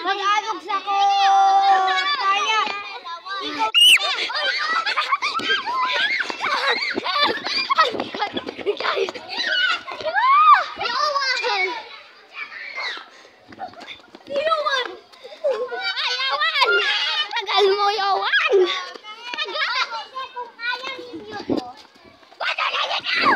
Mag-agog sa ko. Kaya. Guys. Yawan. Ayawan. Tagal mo, Yawan. Tagal. Kaya ninyo to. Bata na ninyo.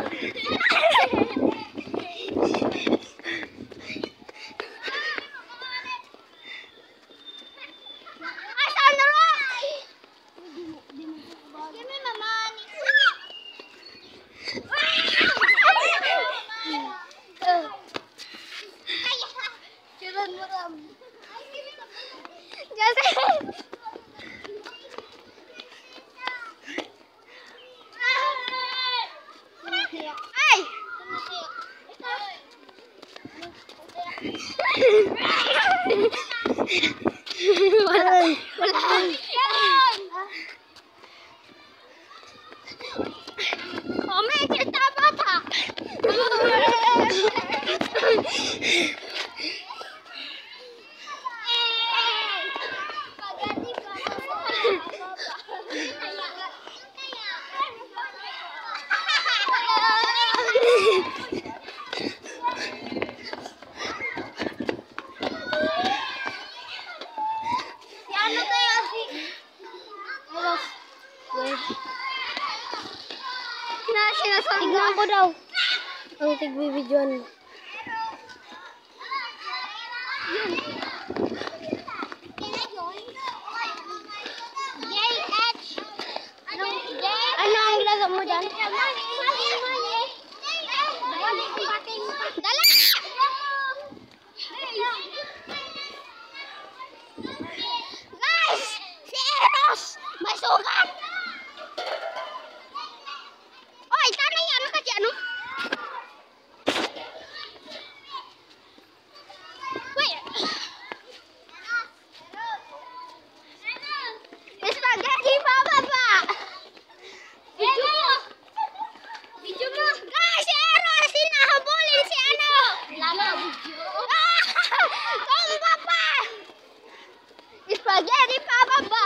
Tignan ko daw ang tigbibidyoan mo. Ano ang laga mo dyan? Dala! Guys! Si Eros! May sugat! Oy, tanay yan kasi ano? Wait! Spaghetti pa baba! Video mo! Video mo! Guys, si Eros! Sinahabulin si ano! Lama video! Tumba pa! Spaghetti pa baba!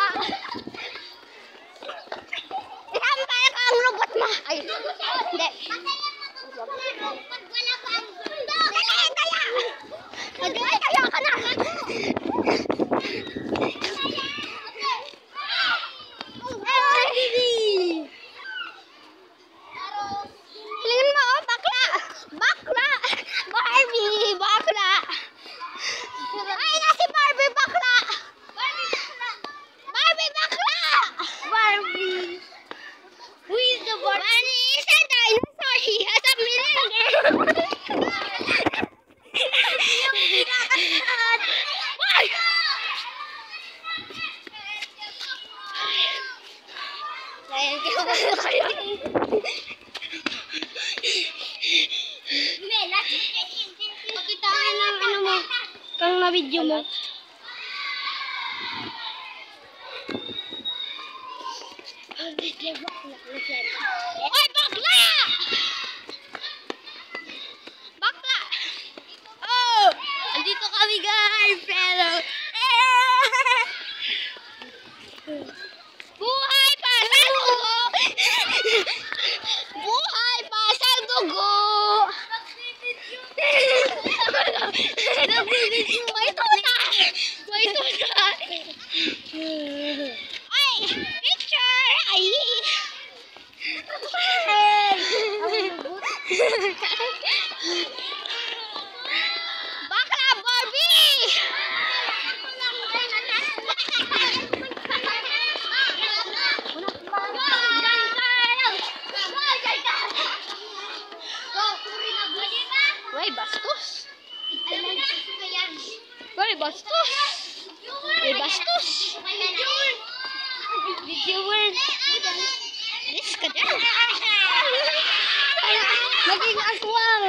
Isampay ka ang lugot mo! Ay, hindi. Dali, kaya! Dali, kaya ka na! Hilingin mo, oh, bakla! Bakla! Barbie! Bakla! Ay, nga si Barbie bakla! Barbie bakla! Barbie! Who is the Barbie? Bunny is a dinosaur. He has a million. Pakita ka ng ano mo. Kang na-video mo. Oy, bakla! Bakla! Oh! Andito kami, guys! Pero... Buhay pa sa dugo! Buhay pa sa dugo! May tuta! May tuta! Ay! Picture! Ay! Bakla Barbie! Uy, bastos! Uy, bastos! Uy, bastos! Viewer! Yes ka dyan! Maging aswang!